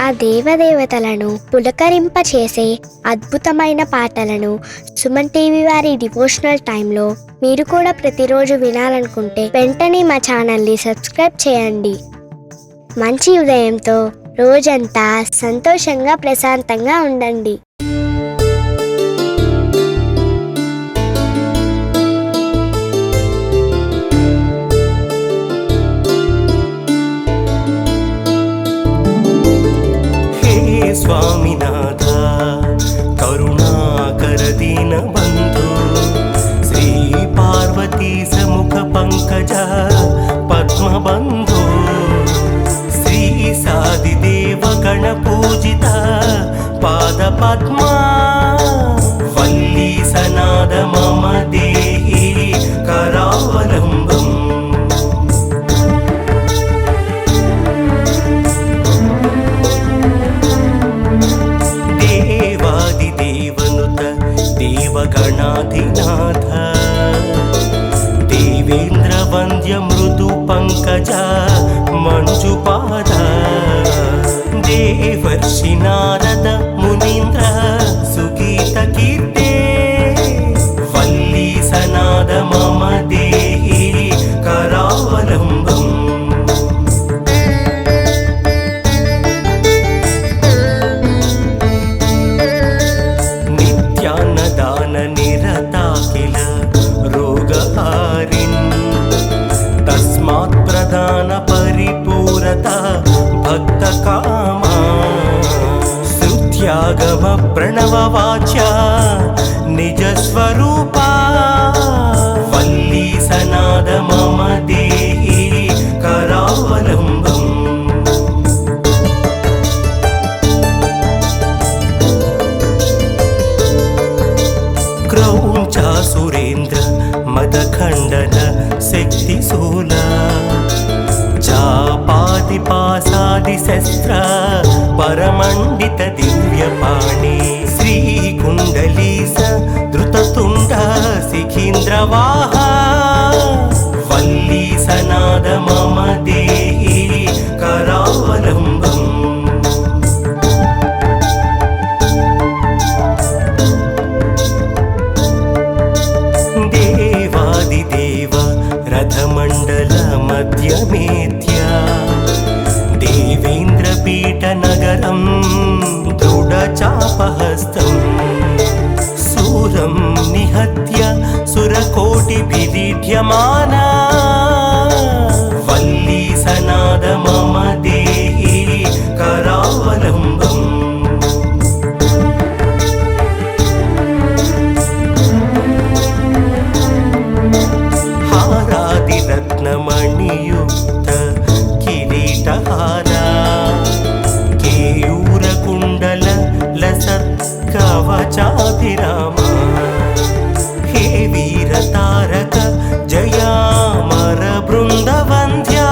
ఆ దేవదేవతలను పులకరింపచేసే అద్భుతమైన పాటలను సుమన్ టీవీ వారి డివోషనల్ టైంలో మీరు కూడా ప్రతిరోజు వినాలనుకుంటే వెంటనే మా ఛానల్ని సబ్స్క్రైబ్ చేయండి. మంచి ఉదయంతో రోజంతా సంతోషంగా ప్రశాంతంగా ఉండండి. स्वामीनाथ करुणाकर दीन बंधु श्री पार्वती समुख पंकज पद्म बंधु श्री सादिदेव गण पूजिता पाद पद्मा वल्ली सनाद मम देहि करावलंबम् देवगणाधिनाथ देवेन्द्र वन्द्य मृदु पंकज मंजुपाद देवर्षि नारद मुनीन्द्र सुगीत कीर्ते वल्ली सनाद मम देहि करावलंबम् तस्मात् प्रदान परिपूरता भक्त कामा श्रुत्यागम प्रणव वाच्या निज स्वरूपा वल्ली सनाद मम देहि करावलंबम् क्रौञ्च सुरेन्द्र मदखण्डन शक्तिशूल चापादिपासादिशस्त्र परमण्डित दिव्यपाणि श्रीकुण्डलीस धृततुण्ड शिखीन्द्रवाहा वल्ली सनाद मम देहि करावलंबम् देवादिदेव रथमण्डल मध्यमेत्या देवेन्द्रपीठनगरं दृढचापहस्तम् सूरं निहत्य सुरकोटिभिरीड्यमाना वल्ली सनाद मम देहि करावलंबम् रत्नमणियुक्त किरीटहारा केयूरकुण्डल लसत् कवचाभिरामा हे वीरतारक जयामर बृन्दवन्द्या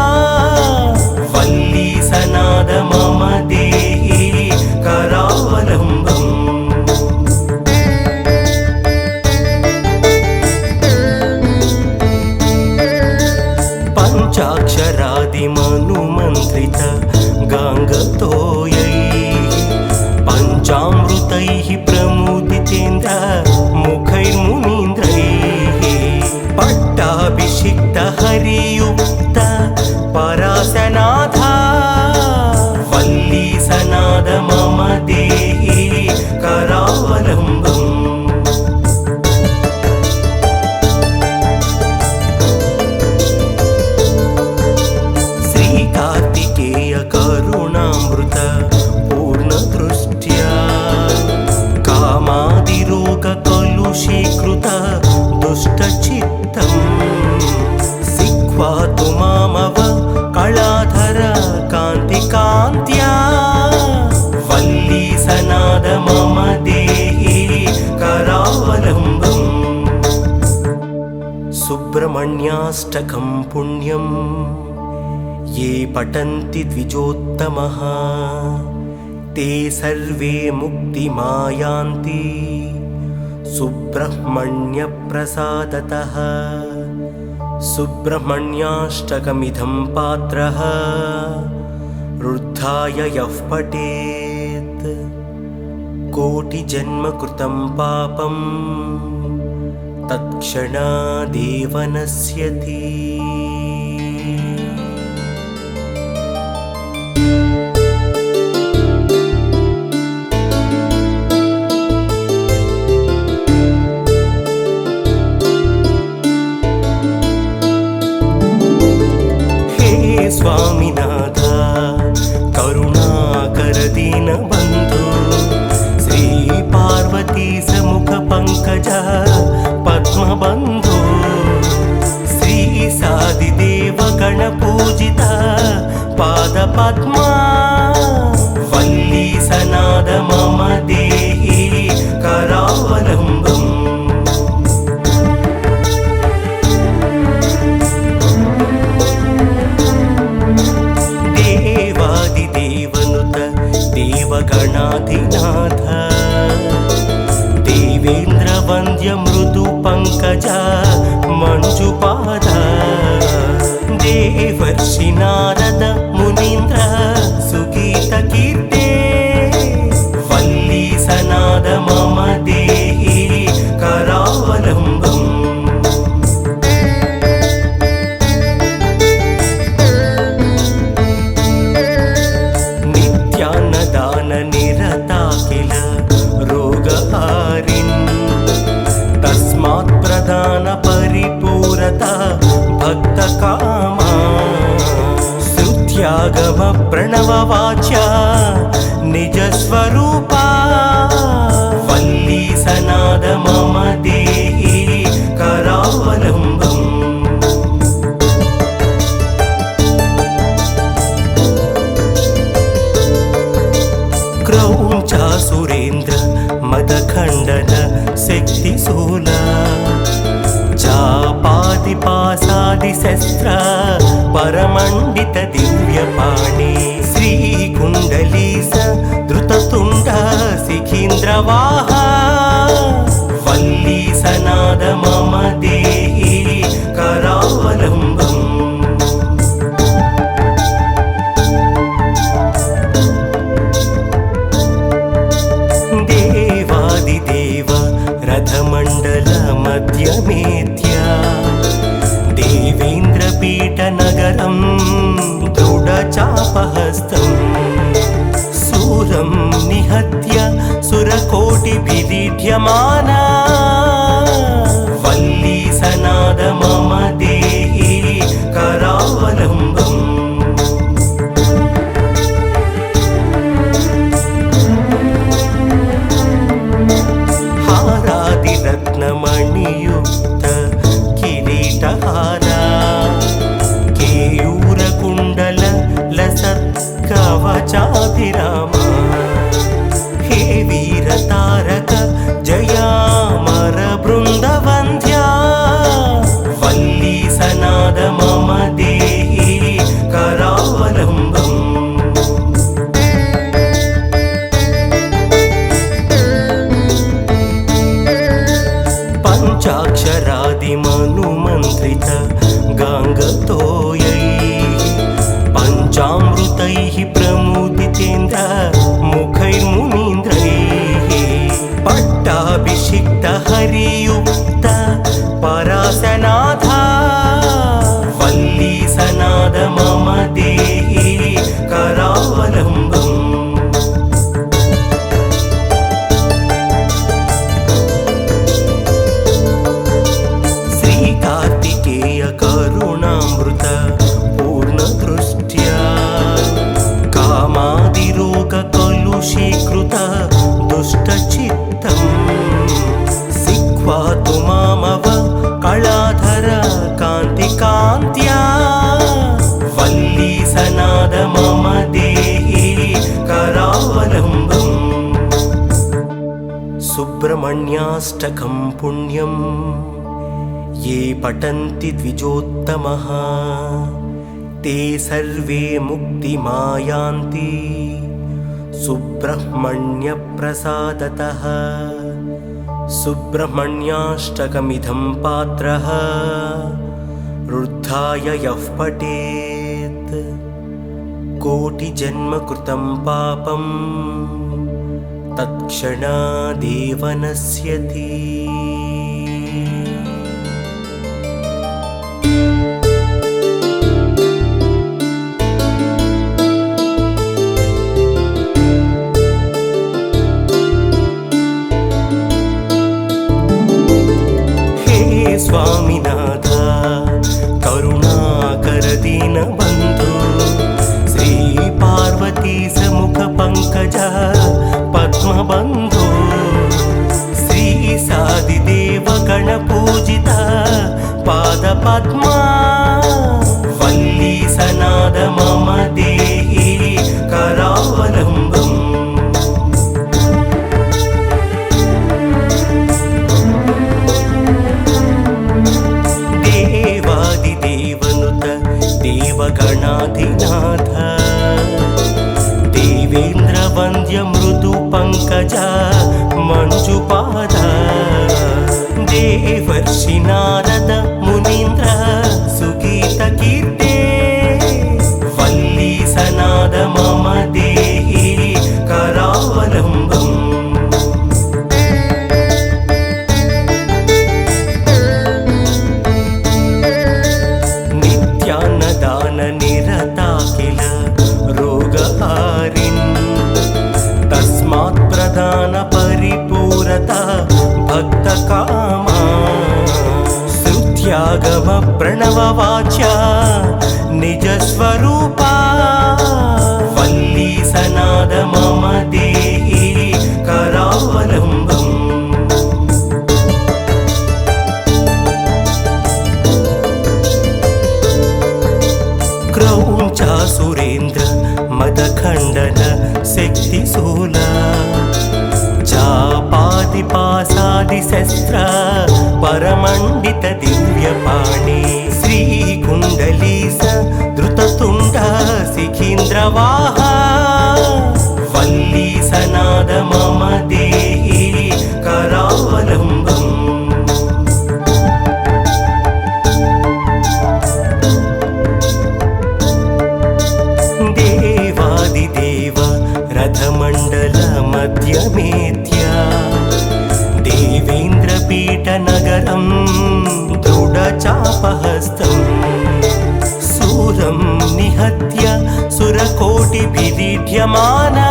वल्ली सनाद मम देहि करावलंबम् पंचाक्षरादिमनुमन्त्रित गाङ्गतोयैः पञ्चामृतैः प्रमुदितेन्द्र मुखैर्मुनीन्द्रैः पट्टाभिषिक्त हरियुक्त परासनाथा वल्ली सनाद मम देहि करावलंबम् करुणामृत पूर्णदृष्ट्या कामादिरोगकलुषीकृत दुष्टचित्तम् सिक्वा तु मामव कलाधर कान्तिकान्त्या वल्ली सनाद मम देहि करावलंबम् सुब्रह्मण्याष्टकं पुण्यम् ये पठन्ति द्विजोत्तमः ते सर्वे मुक्तिमायान्ति सुब्रह्मण्यप्रसादतः सुब्रह्मण्याष्टकमिदं पात्रः रुद्ध रुद्धाय यः पठेत् कोटिजन्मकृतं पापं तत्क्षणादेव नश्यति। स्वामिनाथ करुणाकर दीनबन्धु श्री पार्वती समुख पंकज पद्मबन्धु श्री सादिदेव गणपूजित पादपद्मा वल्ली सनाद मम देहि करावलम्बम्। देवगणाधिनाथ देवेन्द्र वन्द्य मृदु पंकज मंजुपाद देवर्षि नारद मुनीन्द्र सुगीत कीर्ते वल्ली सनाद मम देहि करावलम्बम्। नित्यान्नदान निरता किल रोगहारिन् तस्मात् प्रदान परिपूरता भक्तकामा श्रुत्यागम प्रणववाच्या निजस्वरूपा वल्ली सनाद मम देहि करावलम्बम्। क्रौञ्चा सुरेन्द्र मदखण्डन शक्तिशूला चापादिपासादिशस्त्र परमण्डित दिव्यपाणि श्रीकुण्डलीस धृततुण्ड शिखीन्द्रवाहा वल्ली सनाद मम देहि करावलम्बम्। देवादिदेव रथमण्डल मध्यमेत्या देवेन्द्रपीठनगरं दृढचापहस्तं सूरं निहत्य सुरकोटिभिरीड्यमाना वल्ली सनाद मम देहि करावलम्बम्। रत्नमणियुक्त किरीटहारा केयूरकुण्डल लसत्कवचाभिरामा हे वीरतारक जयामर बृन्दवन्द्या वल्ली सनाद मम देहि करावलम्बम्। पंचाक्षरादिमनुमन्त्रित गाङ्गतोयैः पञ्चामृतैः प्रमुदितेन्द्र मुखैर्मुनीन्द्रैः पट्टाभिषिक्त हरियुक्त परासनाथा वल्ली सनाद मम देहि करावलम्बम्। कार्तिकेय करुणामृत पूर्णदृष्ट्या कामादिरोग कलुषीकृत दुष्टचित्तम् सिक्वा तु मामव कलाधर कान्तिकान्त्या वल्ली सनाद मम देहि करावलम्बम्। सुब्रह्मण्याष्टकं पुण्यम् ये पठन्ति द्विजोत्तमः ते सर्वे मुक्तिमायान्ति सुब्रह्मण्यप्रसादतः। सुब्रह्मण्याष्टकमिदं पात्रः रुद्धाय यः पठेत् कोटिजन्मकृतं पापं तत्क्षणादेव नश्यति। हे स्वामिनाथ करुणाकर दीनबन्धु श्री पार्वती समुख पंकज पद्मबन्धु श्री सादिदेव गणपूजित पादपद्मा वल्ली सनाद मम देहि करावलम्बम्। देवादिदेवनुत देवगणाधिनाथ देवेन्द्रवन्द्य मृदु पंकज मंजुपाद देवर्षि नारद मुनीन्द्र सुगीत कीर्ते वल्ली सनाद मम देहि करावलम्बम्। नित्यान्नदान निरता किल रोगहारिन् तस्मात् प्रदान परिपूरता भक्तकामा श्रुत्यागम प्रणववाच्या निजस्वरूपा वल्ली सनाद मम देहि करावलम्बम्। क्रौञ्चा सुरेन्द्र मदखण्डन शक्तिशूला चापादिपासादिशस्त्र परमण्डित दिव्यपाणि श्रीकुण्डलीस धृततुण्ड शिखीन्द्रवाहा वल्ली सनाद मम देहि करावलम्बम्। देवादिदेव रथमण्डल मध्यमेत्या देवेन्द्रपीठनगरं दृढचापहस्तं सूरं निहत्य सुरकोटिभिरीड्यमाना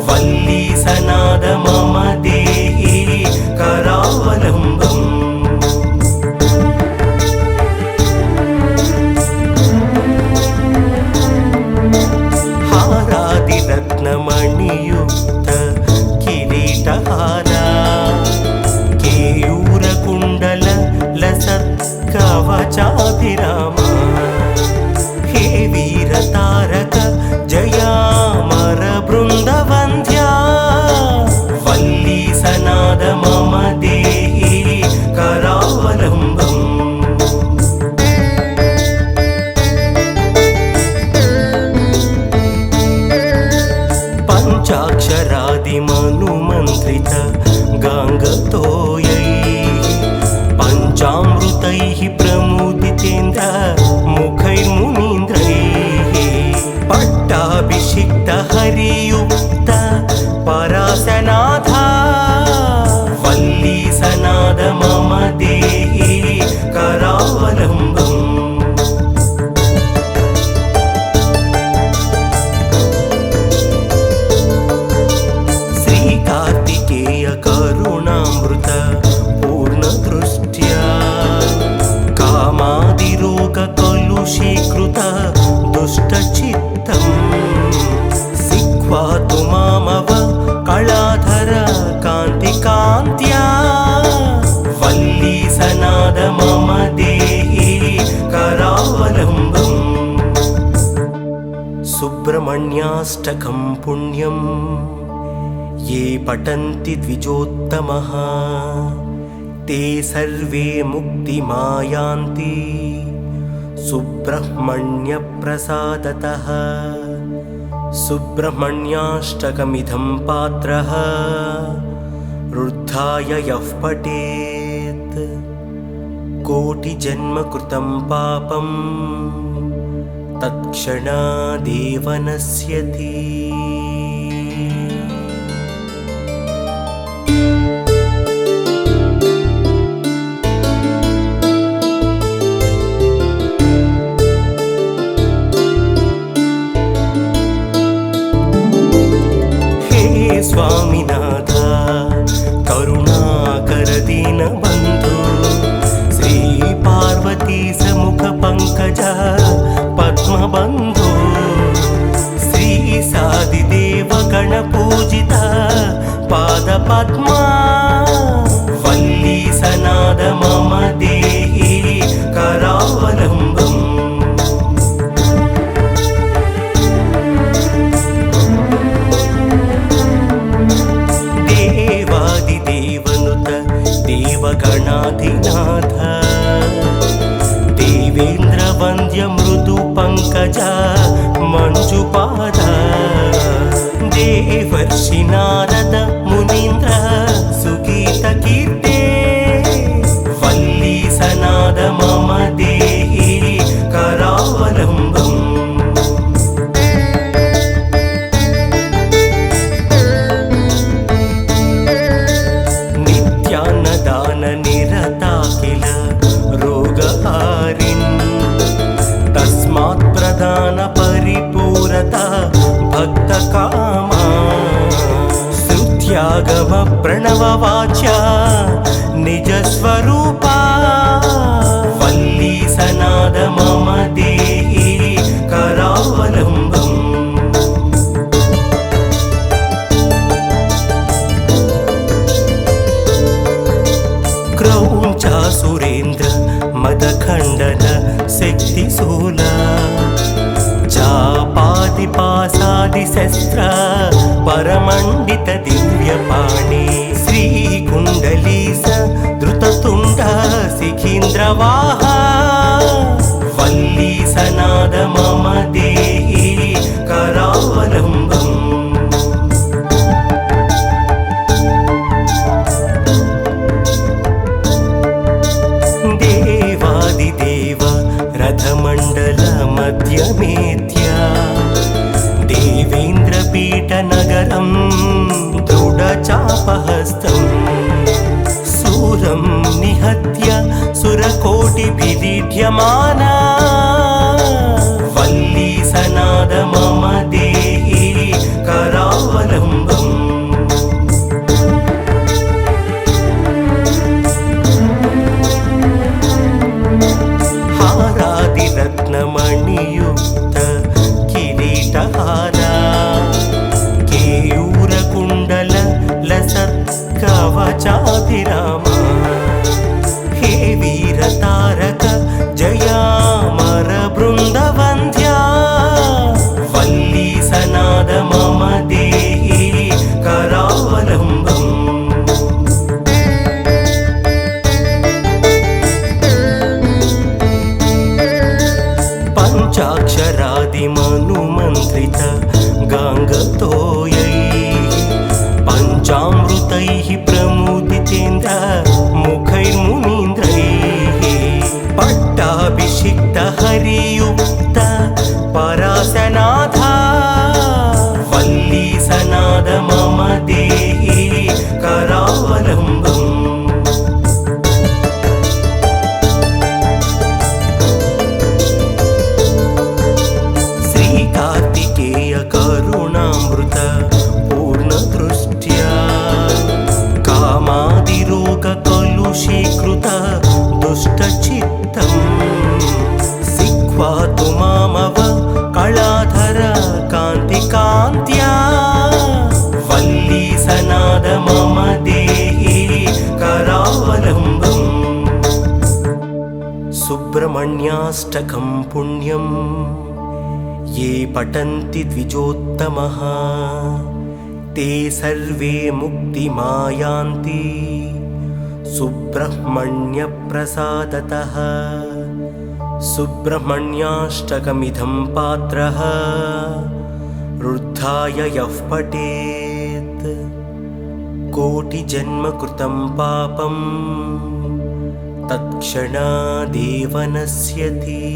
वल्ली सनाद मम देहि करावलम्बम्। हारादिरत्नमणियुक्त किरीटहारा केयूरकुण्डल लसत्कवचाभिरामा हे वीरतारक जयामर बृन्दवन्द्या वल्ली सनाद मम देहि करावलम्बम्। पञ्चाक्षरादिमनुमन्त्रित गाङ्गतोयैः पञ्चामृतैः प्रमुदितेन्द्र मुखैर्मुनीन्द्रैः पट्टाभिषिक्त हरियुक्त परासनाथा वल्ली सनाद मम देहि करावलम्बम्। कार्तिकेय करुणामृत पूर्णदृष्ट्या कामादिरोग कलुषीकृत दुष्टचित्तं सिक्वा तु मामव कलाधर कान्तिकान्त्या वल्ली सनाद मम देहि करावलम्बम्। सुब्रह्मण्याष्टकं पुण्यम् ये पठन्ति द्विजोत्तमः ते सर्वे मुक्तिमायान्ति सुब्रह्मण्यप्रसादतः। सुब्रह्मण्याष्टकमिदं पात्रः रुद्धाय यः पठेत् कोटिजन्मकृतं पापं तत्क्षणादेव नश्यति। स्वामिनाथ करुणाकर दीनबन्धु श्री पार्वती समुख पंकज पद्मबन्धु श्री सादिदेव गणपूजित पादपद्मा वल्ली सनाद मम देहि करावलम्बम्। देवगणाधिनाथ देवेन्द्र वन्द्य मृदु पंकज मंजुपाद देवर्षि नारद मुनीन्द्र सुगीत कीर्ते वल्ली सनाद मम देहि करावलम्बम्। नित्यान्नदान निरता किल रोगहारिन् तस्मात् प्रदान परिपूरता भक्तकामा श्रुत्यागम प्रणववाच्या निजस्वरूपा वल्ली सनाद मम देहि करावलम्बम्। क्रौञ्चा सुरेन्द्र मदखण्डन शक्तिशूला चापादिपासादिशस्त्र परमण्डित दिव्यपाणि श्रीकुण्डलीस धृततुण्ड शिखीन्द्रवाहा वल्ली सनाद मम देहि करावलम्बम्। देवादिदेव रथमण्डल मध्यमेत्या देवेन्द्रपीठनगरं दृढचापहस्तम् शूरं निहत्य सुरकोटिभिरीड्यमाना वल्ली सनाद मम देहि करावलम्बम्। रत्नमणियुक्त किरीटहारा केयूरकुण्डल लसत्कवचाभिरामा हे वीरतारक जयामर बृन्दवन्द्या वल्ली सनाद मम देहि करावलम्बम्। पंचाक्षरादिमनुमन्त्रित गाङ्गतोयैः पञ्चामृतैः प्रमुदितेन्द्र मुखैर्मुनीन्द्रैः पट्टाभिषिक्त हरियुक्त परासनाथा वल्ली सनाद मम देहि करावलम्बम्। कार्तिकेय करुणामृत पूर्णदृष्ट्या कामादिरोग कलुषीकृत दुष्टचित्तम् सिक्वा तु मामव कलाधर कान्तिकान्त्या वल्ली सनाद मम देहि करावलम्बम्। सुब्रह्मण्याष्टकं पुण्यम् ये पठन्ति द्विजोत्तमः ते सर्वे मुक्तिमायान्ति सुब्रह्मण्यप्रसादतः। सुब्रह्मण्याष्टकमिदं पात्रः रुद्धाय यः पठेत् कोटिजन्म कृतं पापं तत्क्षणादेव नश्यति।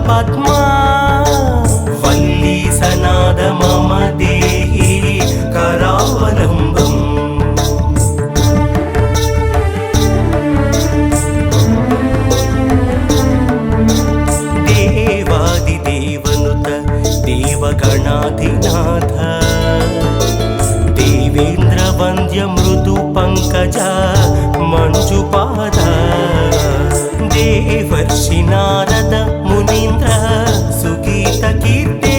पादपद्मा वल्ली सनाद मम देहि करावलम्बम् देवादिदेवनुत देवगणाधिनाथ देवेन्द्रवन्द्य मृदु पंकज मंजुपाद देवर्षि नारद मुनीन्द्र सुगीत कीर्ते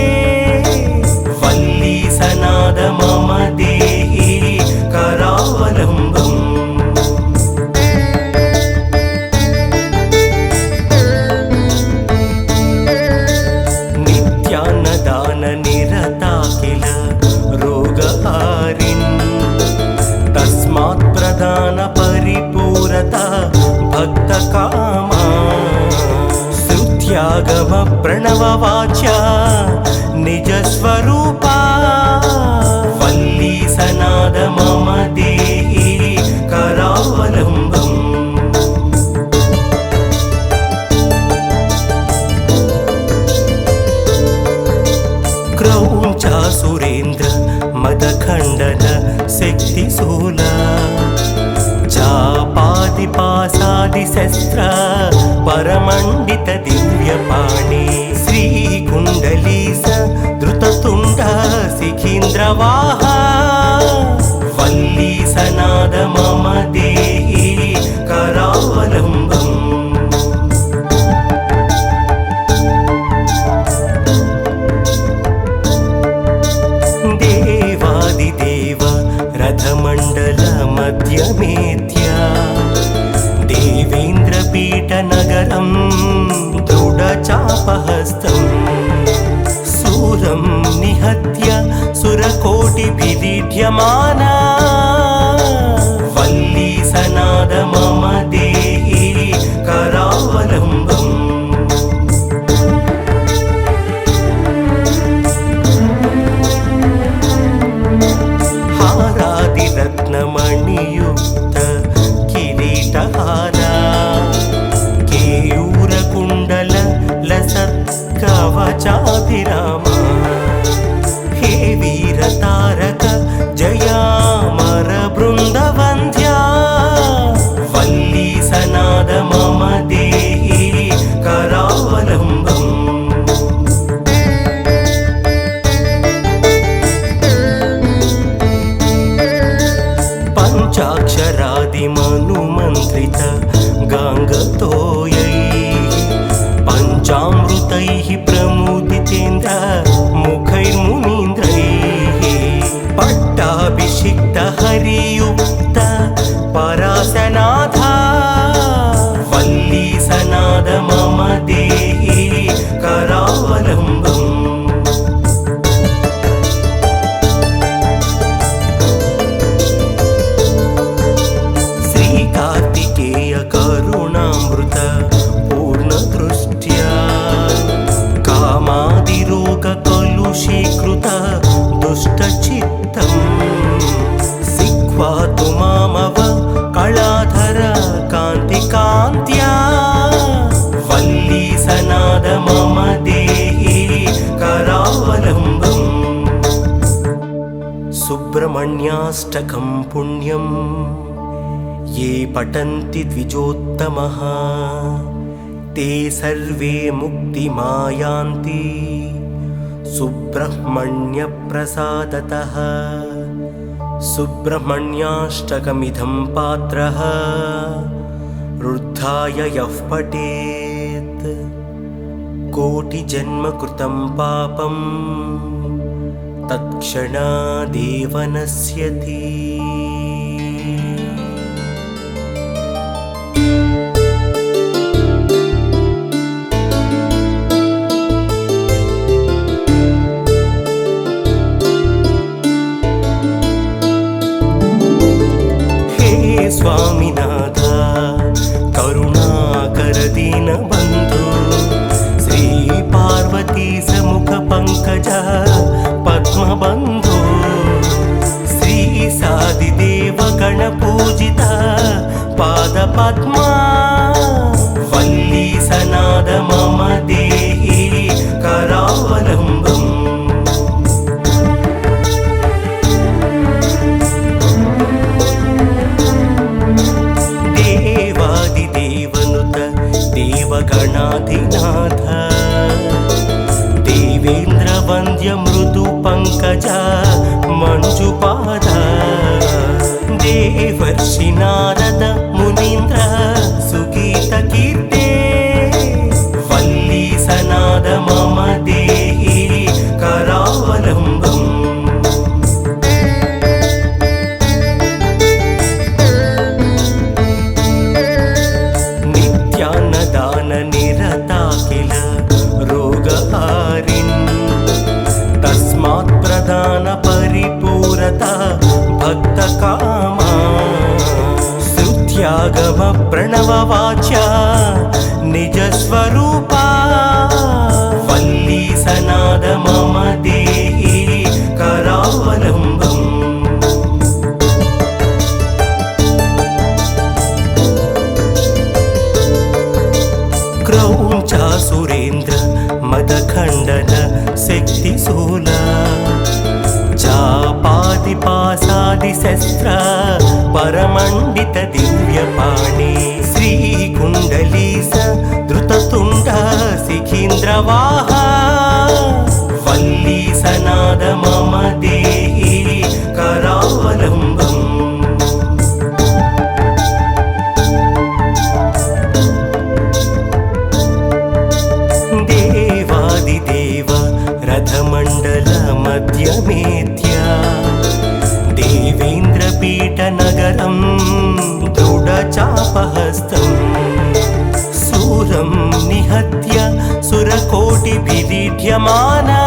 वल्ली सनाद मम देहि करावलम्बम् नित्यान्नदान निरता किल रोगहारिन् तस्मात् प्रदान परिपूरता भक्तकामा श्रुत्यागम प्रणववाच्या निजस्वरूपा वल्ली सनाद मम देहि करावलम्बम् क्रौञ्चा सुरेन्द्र मदखण्डन शक्तिशूला चापादिपासादिशस्त्र परमण्डित दिव्यपाणि श्रीकुण्डलीस धृततुण्ड शिखीन्द्रवाहा वल्ली सनाद मम देहि करावलम्बम् देवादिदेव रथमण्डल मध्यमेत्या देवेन्द्रपीठनगरं दृढचापहस्तम् सूरं निहत्य सुरकोटिभिरीड्यमाना वल्ली सनाद मम देहि करावलम्बम् हारादिरत्नमणियुक्त किरीटहारा केयूरकुण्डल लसत्कवचाभिरामा हे वीरतारक जयामर बृन्दवन्द्या वल्ली सनाद मम देहि करावलम्बम् पंचाक्षरादिमनुमन्त्रित गाङ्गतोयैः पञ्चामृतैः प्रमुदितेन्द्र मुखैर्मुनीन्द्रैः पट्टाभिषिक्त हरियुक्त परासनाथा वल्ली सनाद मम देहि करावलम्बम् कार्तिकेय करुणामृत पूर्णदृष्ट्या कामादिरोग कलुषीकृत दुष्टचित्तम् सिक्वा तु मामव कलाधर कान्तिकान्त्या वल्ली सनाद मम देहि करावलम्बम् सुब्रह्मण्याष्टकं पुण्यम् ये पठन्ति द्विजोत्तमः ते सर्वे मुक्तिमायान्ति सुब्रह्मण्यप्रसादतः सुब्रह्मण्याष्टकमिदं पात्रः रुद्धाय यः पठेत् कोटिजन्म कृतं पापं तत्क्षणादेव नश्यति। स्वामीनाथ करुणाकर दीनबन्धु श्री पार्वती समुख पंकज पद्मबन्धु श्री सादिदेव गणपूजित पादपद्मा वल्ली सनाद मम देहि सनाद मम देहि करावलम्बम् नित्यान्नदान निरता किल रोगहारिन् तस्मात् प्रदान परिपूरता भक्तकामा श्रुत्यागम प्रणववाच्या निजस्वरूपा वल्ली सनाद मम देहि करावलम्बम् क्रौञ्चा सुरेन्द्र मदखण्डन शक्तिशूला चापादिपासादिशस्त्र परमण्डित दिव्यपाणि श्रीकुण्डली धृततुण्ड शिखीन्द्रवाहा वल्ली सनाद मम देहि करावलम्बम् देवादिदेव रथमण्डल मध्यमेत्या देवेन्द्रपीठनगरं दृढचापहस्तम् सूरं निहत्य सुरकोटिभिरीड्यमाना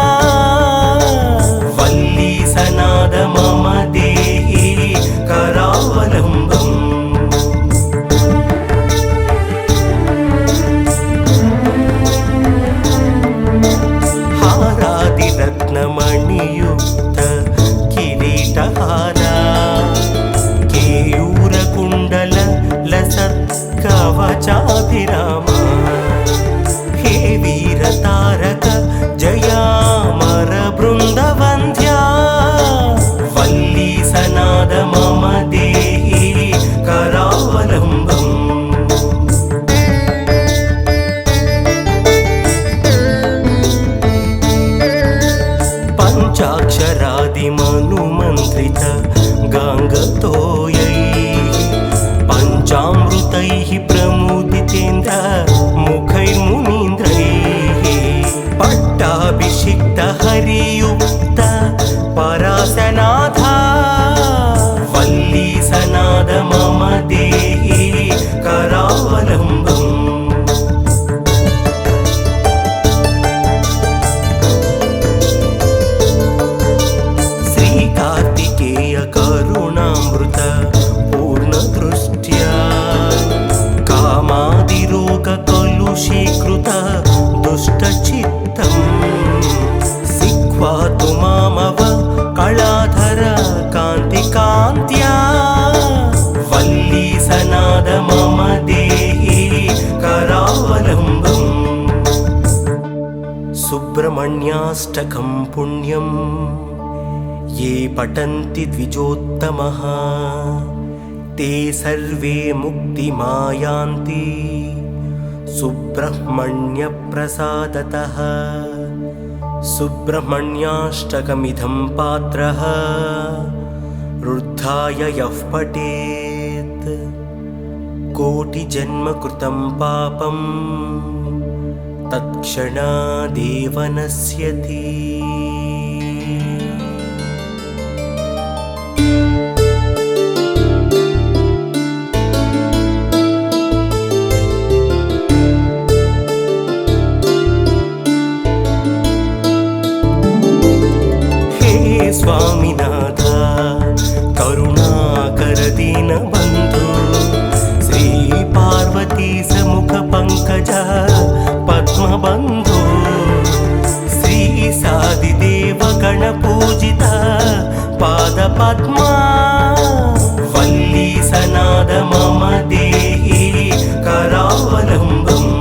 वल्ली सनाद मम देहि करावलम्बम् रत्नमणियुक्त किरीटहारा केयूरकुण्डल लसत्कवचाभिरामा हे वीरतारक जयामर बृन्दवन्द्या वल्ली सनाद मम देहि करावलम्बम् पञ्चाक्षरादिमनुमन्त्रित गाङ्गतोयैः पञ्चामृतैः प्रमुदितेन्द्र मुखैर्मुनीन्द्रैः पट्टाभिषिक्त हरियुक्त परासनाथा वल्ली सनाद मम देहि करावलम्बम् करुणामृत पूर्णदृष्ट्या कामादिरोगकलुषीकृत दुष्टचित्तम् सिक्वा तु मामव कलाधर कान्तिकान्त्या वल्ली सनाद मम देहि करावलम्बम् सुब्रह्मण्याष्टकं पुण्यम् ये पठन्ति द्विजोत्तमः ते सर्वे मुक्तिमायान्ति सुब्रह्मण्यप्रसादतः सुब्रह्मण्याष्टकमिदं पात्रः रुद्धाय यः पठेत् कोटिजन्म कृतं पापं तत्क्षणादेव नश्यति। स्वामिनाथ करुणाकर दीनबन्धु श्री पार्वती समुख पंकज पद्मबन्धु श्री सादिदेव गणपूजित पादपद्मा वल्ली सनाद मम देहि करावलम्बम्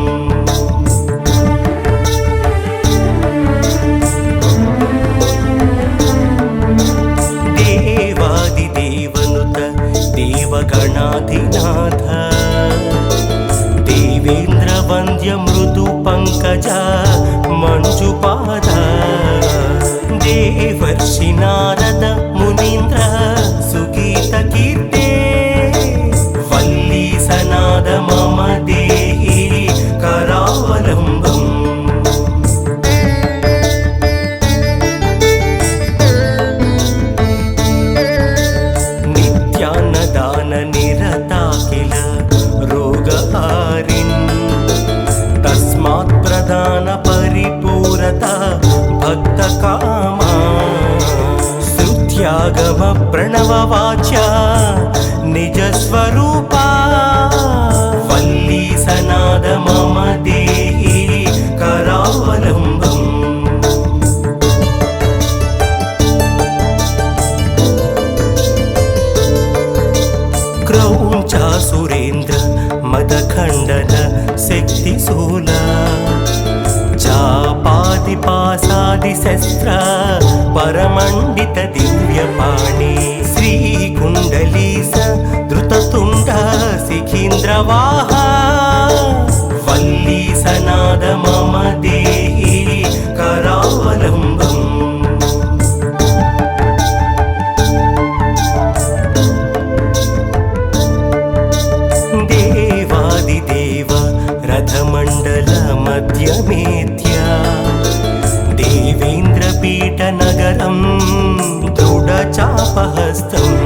देवगणाधिनाथ देवेन्द्रवन्द्य मृदु पंकज मंजुपाद देवर्षि नारद मुनीन्द्र सुगीत कीर्ते वल्ली सनाद मम देहि करावलम्बम् कामा स्तुत्यागम प्रणववाच्या निजस्वरूपा वल्ली सनाद मम देहि करावलम्बम् क्रौञ्चा सुरेन्द्र मदखण्डन शक्तिशूला चापादिपासादिशस्त्र परमण्डित दिव्यपाणि श्रीकुण्डलीस धृततुण्ड शिखीन्द्रवाहा वल्ली सनाद मम देहि करावलम्बम् देवादिदेव रथमण्डल मध्यमेत्या देवेन्द्रपीठनगरं दृढचापहस्तम्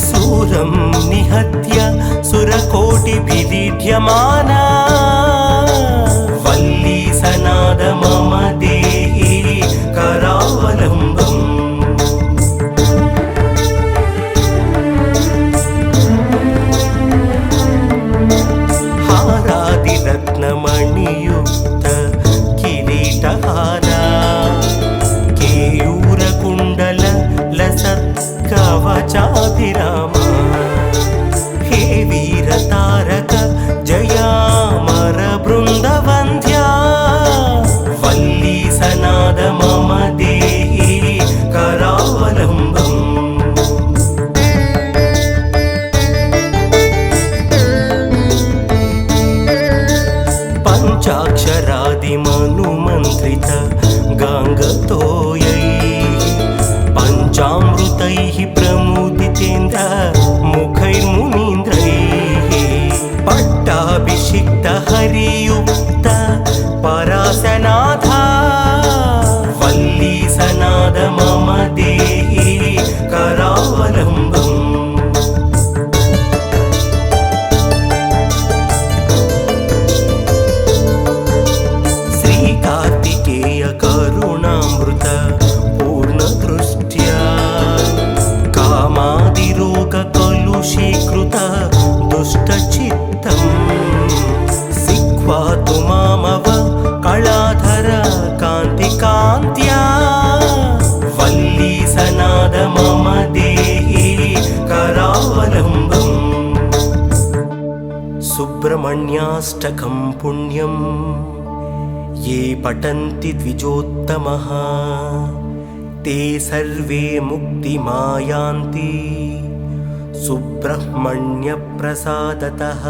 सूरं निहत्य सुरकोटिभिदीढ्यमाना वल्ली सनाद मम देहि करावलम्बम् रत्नमणियुक्त किरीटहारा केयूरकुण्डल लसत्कवचाभिरामा हे वीरतारक जयामर बृन्दवन्द्या वल्ली सनाद मम देहि करावलम्बम् पञ्चाक्षरादिमनुमन्त्रित गाङ्गतोयैः पञ्चामृतैः प्रमुदितेन्द्र मुखैर्मुनीन्द्रैः पट्टाभिषिक्त हरियुक्त परासनाथा वल्ली सनाद मम देहि करावलम्बम् करुणामृत पूर्णदृष्ट्या कामादिरोगकलुषीकृत दुष्टचित्तम् सिक्वा तु मामव कलाधर कान्तिकान्त्या वल्ली सनाद मम देहि करावलम्बम् सुब्रह्मण्याष्टकं पुण्यम् ये पठन्ति द्विजोत्तमः ते सर्वे मुक्तिमायान्ति सुब्रह्मण्यप्रसादतः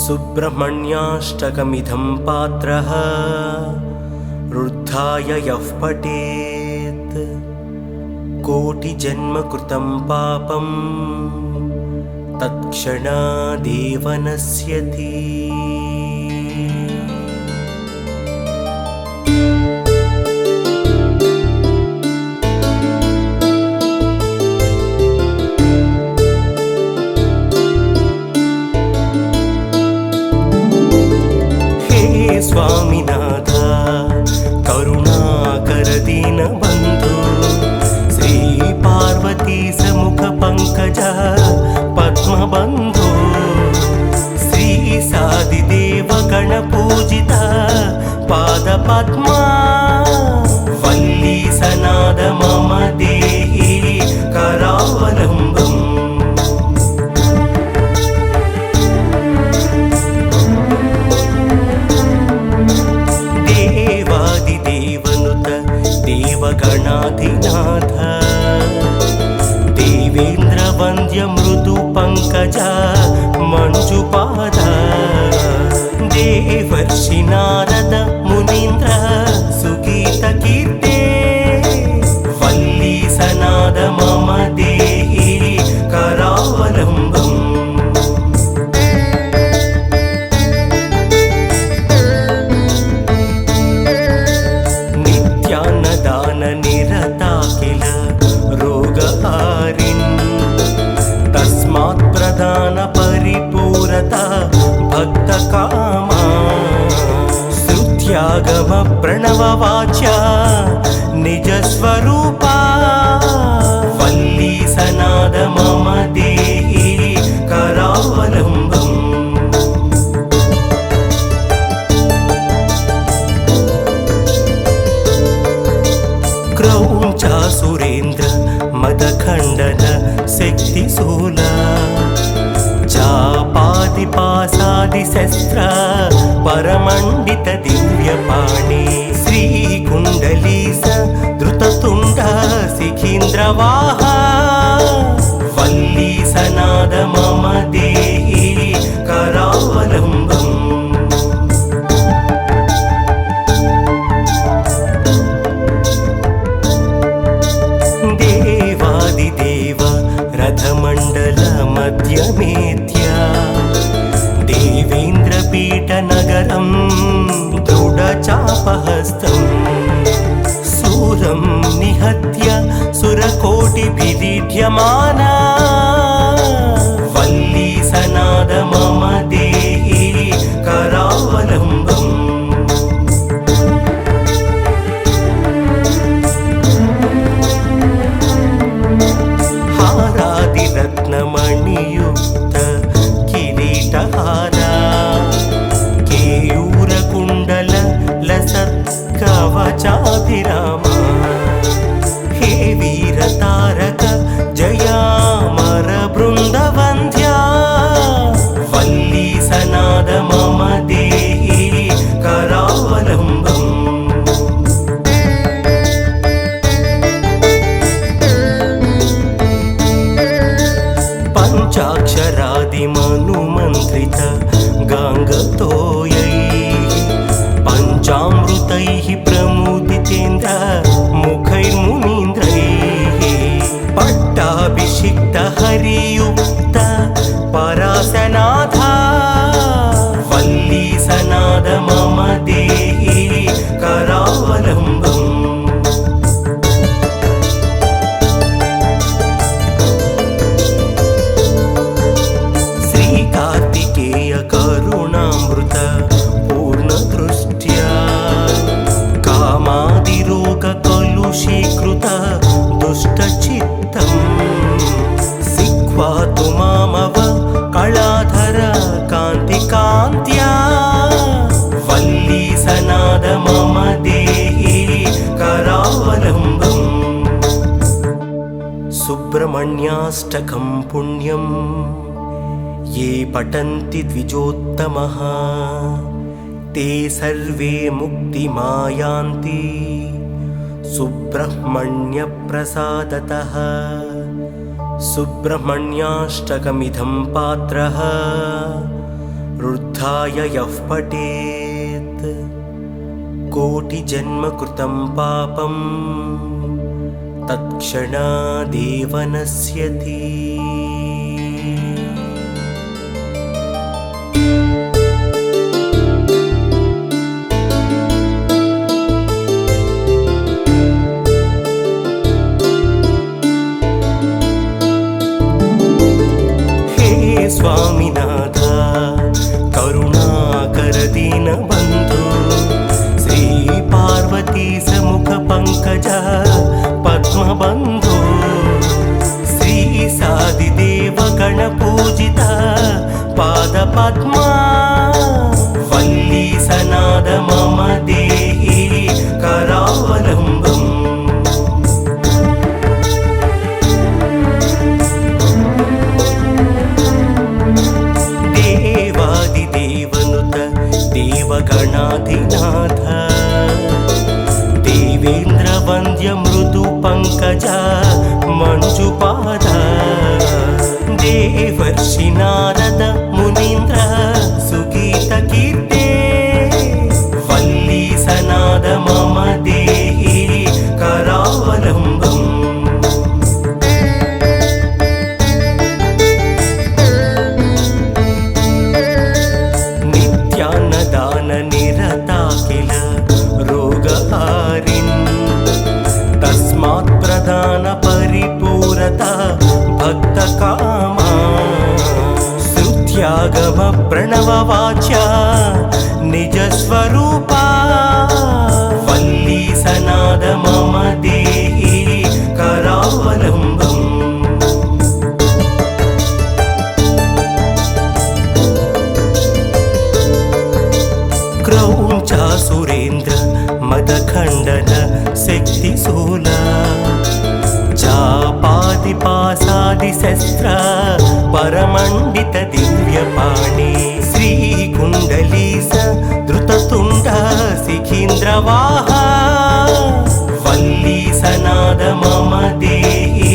सुब्रह्मण्याष्टकमिदं पात्रः रुद्धाय यः पठेत् कोटिजन्मकृतं पापं तत्क्षणादेव नश्यति। स्वामिनाथ करुणाकर दीनबन्धु श्री पार्वती समुख पंकज पद्मबन्धु श्री सादिदेव गणपूजित पादपद्मा वल्ली सनाद मम देहि करावलम्बम् देवगणाधिनाथ देवेन्द्र वन्द्य मृदु पंकज मंजुपाद देवर्षि नारद मुनीन्द्र सुगीत कीर्ते वल्ली सनाद मम देहि करावलम्बम् नित्यान्नदान निरता किल रोगहारिन् तस्मात् प्रदान श्रुत्यागम प्रणववाच्या निजस्वरूपा वल्ली सनाद मम देहि करावलम्बम् क्रौञ्चा सुरेन्द्र मदखण्डन शक्तिशूला चापादिपासादिशस्त्र परमण्डित दिव्यपाणि श्रीकुण्डलीस धृततुण्ड शिखीन्द्रवाहा वल्ली सनाद मम देहि करावलम्बम् देवादिदेव रथमण्डल मध्यमेत्या देवेन्द्रपीठनगरं दृढचापहस्तं सूरं निहत्य सुरकोटिभिरीड्यमाना वल्ली सनाद मम देहि करावलम्बम् हारादिरत्नमणियुक्त किरीटहारा केयूरकुण्डल लसत्कवचाभिरामा हे वीरतारक जयामर बृन्दवन्द्या वल्ली सनाद मम देहि करावलम्बम् पञ्चाक्षरादिमनुमन्त्रित गाङ्गतोयैः पञ्चामृतैः प्रमुदितेन्द्र मुखैर्मुनीन्द्रैः पट्टाभिषिक्त हरियुक्त परासनाथा वल्ली सनाद मम देहि करावलम्बम् कार्तिकेय करुणामृत पूर्णदृष्ट्या कामादिरोगकलुषीकृत दुष्टचित्तम् सिक्वा तु मामव कलाधर कान्तिकान्त्या वल्ली सनाद मम देहि करावलम्बम् सुब्रह्मण्याष्टकं पुण्यम् ये पठन्ति द्विजोत्तमः ते सर्वे मुक्तिमायान्ति सुब्रह्मण्यप्रसादतः सुब्रह्मण्याष्टकमिदं पात्रः रुद्धाय यः पठेत् कोटिजन्मकृतं पापं तत्क्षणादेव नश्यति। स्वामिनाथ करुणाकर दीनबन्धु श्री पार्वती समुख पंकज पद्मबन्धु श्री सादिदेव गणपूजित पादपद्मा वल्ली सनाद मम देहि करावलम्बम् देवादिदेवनुत देवगणाधिनाथ देवेन्द्रवन्द्य मृदु पंकज मंजुपाद देवर्षि नारद मुनीन्द्र सुगीत कीर्ते वल्ली सनाद मम देहि करावलम्बम् नित्यान्नदान निरता किल रोगहारिन् तस्मात् प्रदान परिपूरता भक्तकामा श्रुत्यागम प्रणववाच्या निजस्वरूपा वल्ली सनाद मम देहि करावलम्बम् क्रौञ्चा सुरेन्द्र मदखण्डन शक्तिशूला चापादिपासादिशस्त्र परमण्डित दिव्यपाणि श्रीकुण्डलीस धृततुण्ड शिखीन्द्रवाहा वल्ली सनाद मम देहि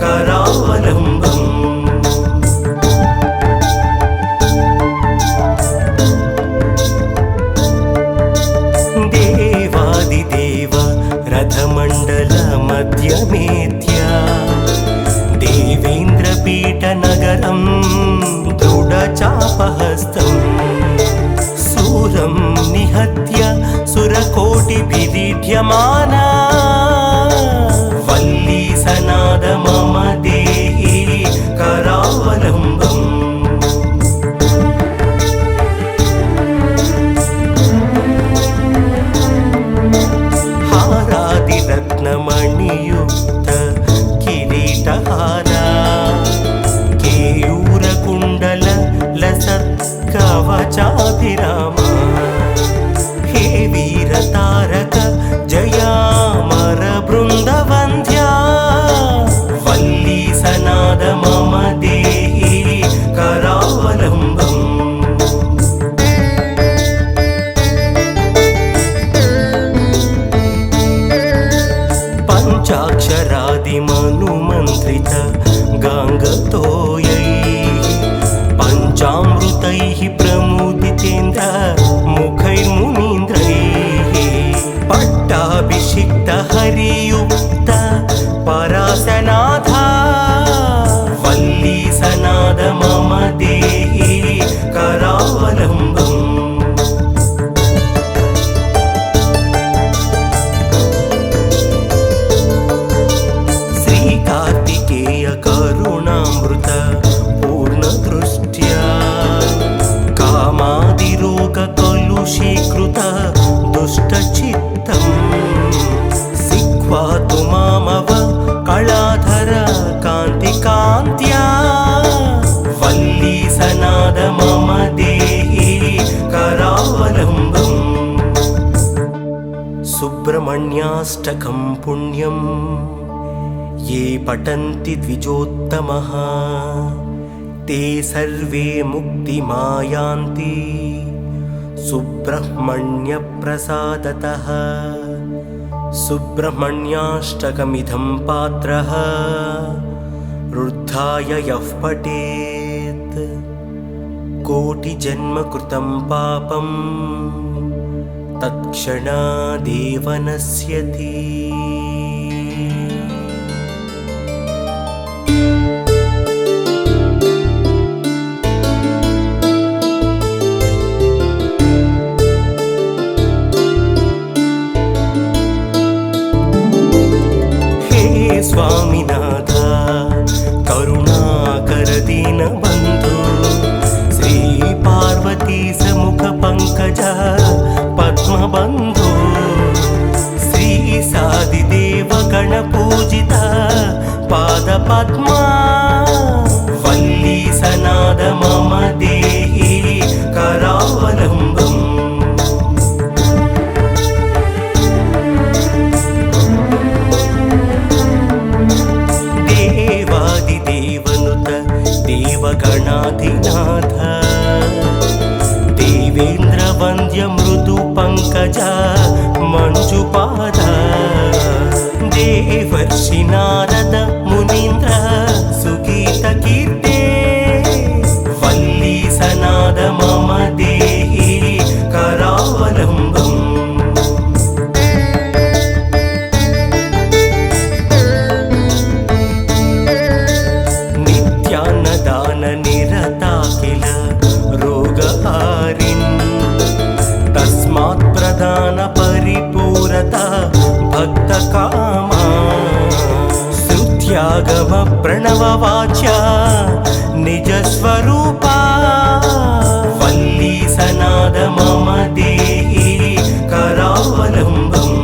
करावलम्बम् देवादिदेव रथमण्डल मध्यमेत्या देवेन्द्रपीठनगरं दृढचापहस्तम् शूलं निहत्य सुरकोटिभिरीड्यमाना वल्ली सनाद मम देहि करावलम्बम् हारादिरत्नमणियुक्त किरीटहारा केयूरकुण्डल लसत्कवचाभिरामा हे वीरतारक जयामर बृन्दवन्द्या वल्ली सनाद मम देहि करावलम्बम् पञ्चाक्षरादिमनुमन्त्रित गाङ्गतोयैः पञ्चामृतैः प्रमुदितेन्द्र मुखैर्मुनीन्द्रैः पट्टाभिषिक्त हरियुक्त परासनाथा वल्ली सनाद मम देहि करावलम्बम् कार्तिकेय करुणामृत पूर्णदृष्ट्या कामादिरोग कलुषीकृत दुष्टचित्तम् सिक्वा तु मामव कलाधर कान्तिकान्त्या वल्ली सनाद मम देहि करावलम्बम् सुब्रह्मण्याष्टकं पुण्यम् ये पठन्ति द्विजोत्तमः ते सर्वे मुक्तिमायान्ति सुब्रह्मण्यप्रसादतः सुब्रह्मण्याष्टकमिदं पात्रः रुद्धाय यः पठेत् कोटिजन्मकृतं पापं तत्क्षणादेव नश्यति। स्वामिनाथ करुणाकर दीनबन्धु श्री पार्वती समुख पंकज पद्मबन्धु श्री सादिदेव गणपूजित पादपद्मा वल्ली सनाद मम देहि करावलम्बम् देवगणाधिनाथ देवेन्द्र वन्द्य मृदु पंकज मंजुपाद देवर्षि नारद मुनीन्द्र सुगीत कीर्ते वल्ली सनाद मम देहि करावलम्बम् निरता किल रोगहारिन् तस्मात् प्रदान परिपूरता भक्तकामा श्रुत्यागम प्रणववाच्या निजस्वरूपा वल्ली सना सनाद मम देहि करावलम्बम्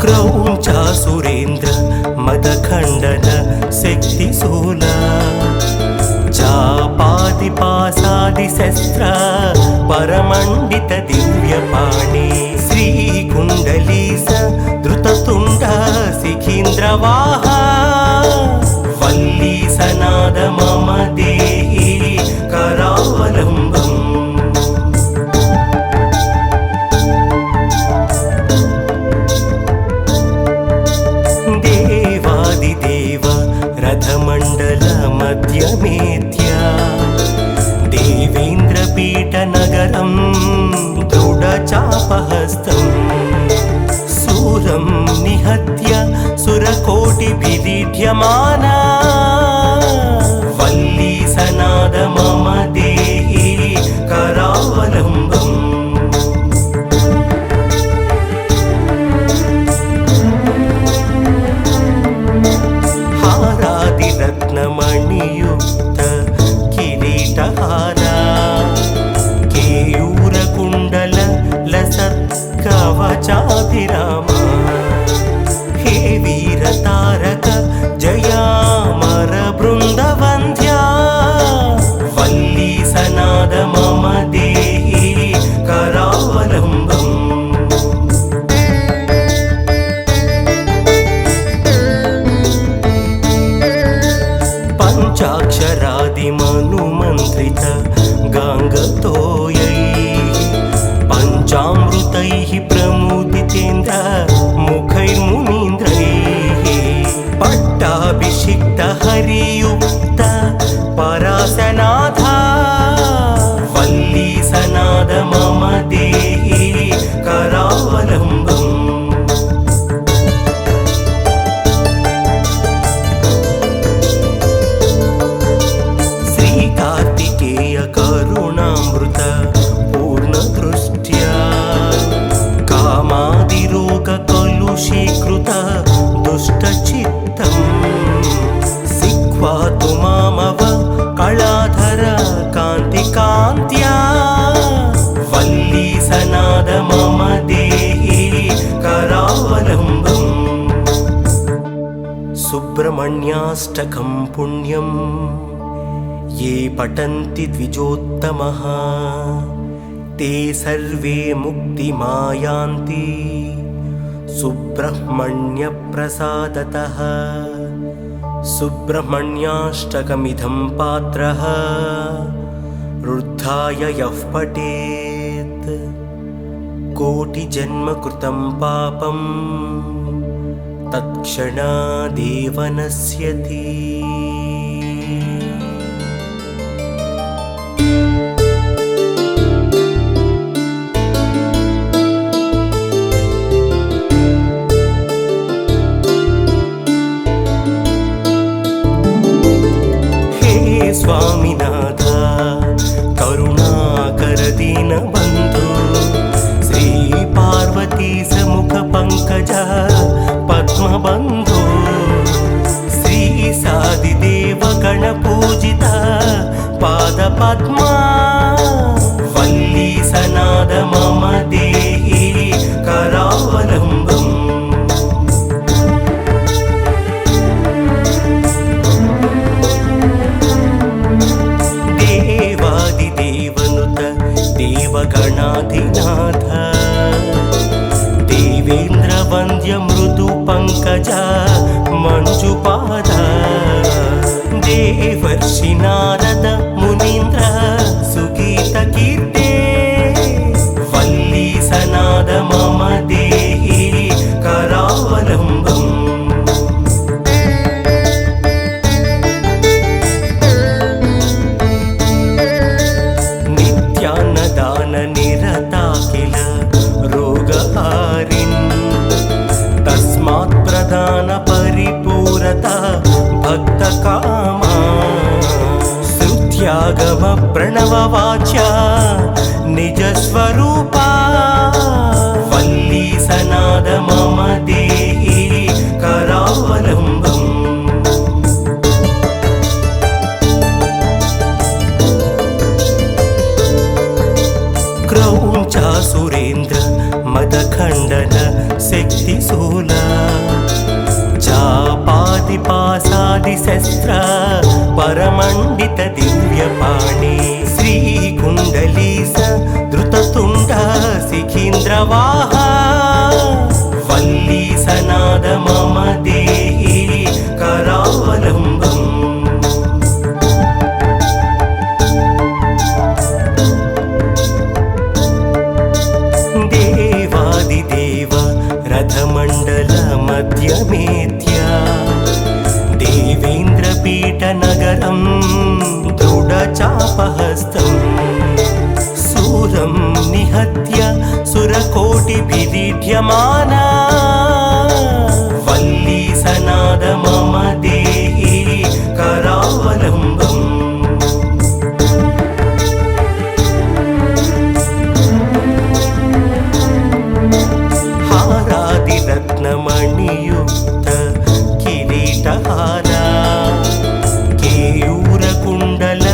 क्रौञ्चासुरेन्द्र मदखण्डन शक्तिशूल चापादिपासादिशस्त्र परमण्डित दिव्यपाणि श्रीकुण्डलीस धृततुण्ड शिखीन्द्रवाहा वल्ली सनाद मम देहि करावलम्बम् देवादिदेव रथमण्डल मध्यमेत्या देवेन्द्रपीठनगरं दृढचापहस्तम् सूरं निहत्य सुरकोटिभिरीड्यमाना वल्ली सनाद मम देहि करावलम्बम् हारादिरत्नमणियुक्त किरीटहारा केयूरकुण्डल लसत्कवचाभिरामा हे वीरतारक जयामर बृन्दवन्द्या वल्ली सनाद मम देहि करावलम्बम् पञ्चाक्षरादिमनुमन्त्रित गाङ्गतोयैः पञ्चामृतैः प्रमुदितेन्द्र मुखैर्मुनीन्द्रैः पट्टाभिषिक्त हरियुक्त परासनाथा वल्ली सनाद मम देहि करावलम्बम् कार्तिकेय करुणामृत पूर्णदृष्ट्या कामादिरोग कलुषीकृत दुष्टचित्तम् सिक्वा तु मामव कलाधर कान्तिकान्त्या वल्ली सनाद मम देहि करावलम्बम् सुब्रह्मण्याष्टकं पुण्यम् ये पठन्ति द्विजोत्तमः ते सर्वे मुक्तिमायान्ति सुब्रह्मण्यप्रसादतः सुब्रह्मण्याष्टकमिदं पात्रः रुद्धाय यः पठेत् कोटिजन्म कृतं पापं तत्क्षणादेव नश्यति। स्वामिनाथ करुणाकर दीनबन्धु श्री पार्वती समुख पंकज पद्मबन्धु श्री सादिदेव गणपूजित पादपद्मा वल्ली सनाद मम देहि करावलम्बम् देवगणाधिनाथ देवेन्द्र वन्द्य मृदु पंकज मंजुपाद देवर्षि नारद मुनीन्द्र सुगीत कीर्ते वल्ली सनाद मम देहि करावलम्बम् नित्यान्नदान निरता किल रोगहारिन् तस्मात् प्रदान परिपूरता भक्तकामा श्रुत्यागम प्रणववाच्या निजस्वरूपा वल्ली सनाद मम देहि करावलम्बम् మదఖండన శక్తిశూల చాపాదిపాసాది శస్త్ర పరమండిత దివ్యపాణి శ్రీకుండలీస ధృతతుండ శిఖీంద్రవాహ వల్లీసనాద మమ దేహి కరావలంబం దేవాదిదేవ రథమండల మధ్యమేత్య దేవేంద్రపీఠ నగరం దృఢచాపహస్తం శూరం నిహత్య సురకోటిభిరీడ్యమానా వల్లీసనాద మమ దేహి కరావలంబం హారాదిరత్నమణియుక్త కిరీటహార కేయూరకుండల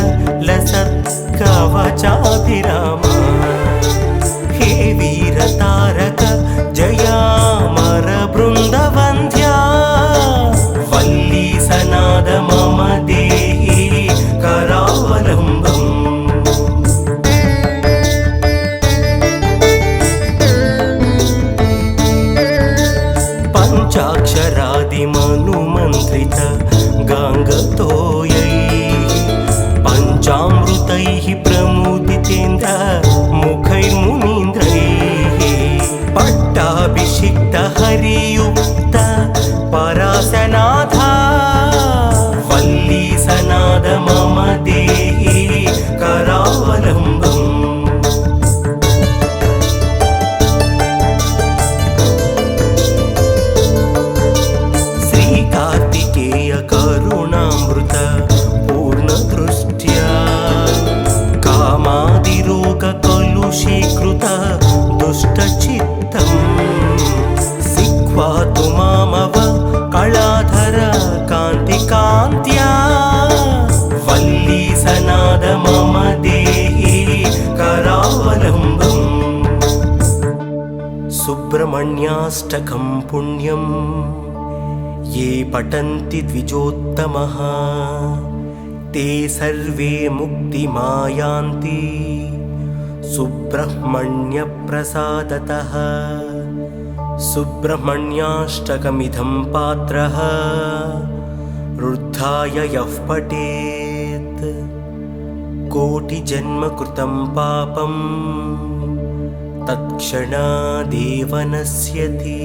లసత్కవచాభిరామ హే వీరతారక జయామర బృందవంద్యా వల్లీసనాద మమ దేహి కరావలంబం పంచాక్షరాదిమనుమంత్రిత గాంగతోయైః పంచామృతైః ప్రముదితేంద్ర ముఖైర్మునీంద్రైః పట్టాభిషిక్త హరియుక్త పరాశనాథ వల్లీసనాద మమ దేహి కరావలంబం శ్రీకార్తికేయ కరుణామృత పూర్ణదృష్ట్యా కామాదిరోగ కలుషీకృత దుష్టచిత్తం సిక్వాతు మామవ కళాధర కాంతి కాంత్యా వల్లీసనాద మమ దేహి కరావలంబం సుబ్రహ్మణ్యాష్టకం పుణ్యం ये पठन्ति द्विजोत्तमः ते सर्वे मुक्तिमायान्ति सुब्रह्मण्यप्रसादतः सुब्रह्मण्याष्टकमिदं पात्रः रुद्धाय यः पठेत् कोटिजन्मकृतं पापं तत्क्षणादेव नश्यति।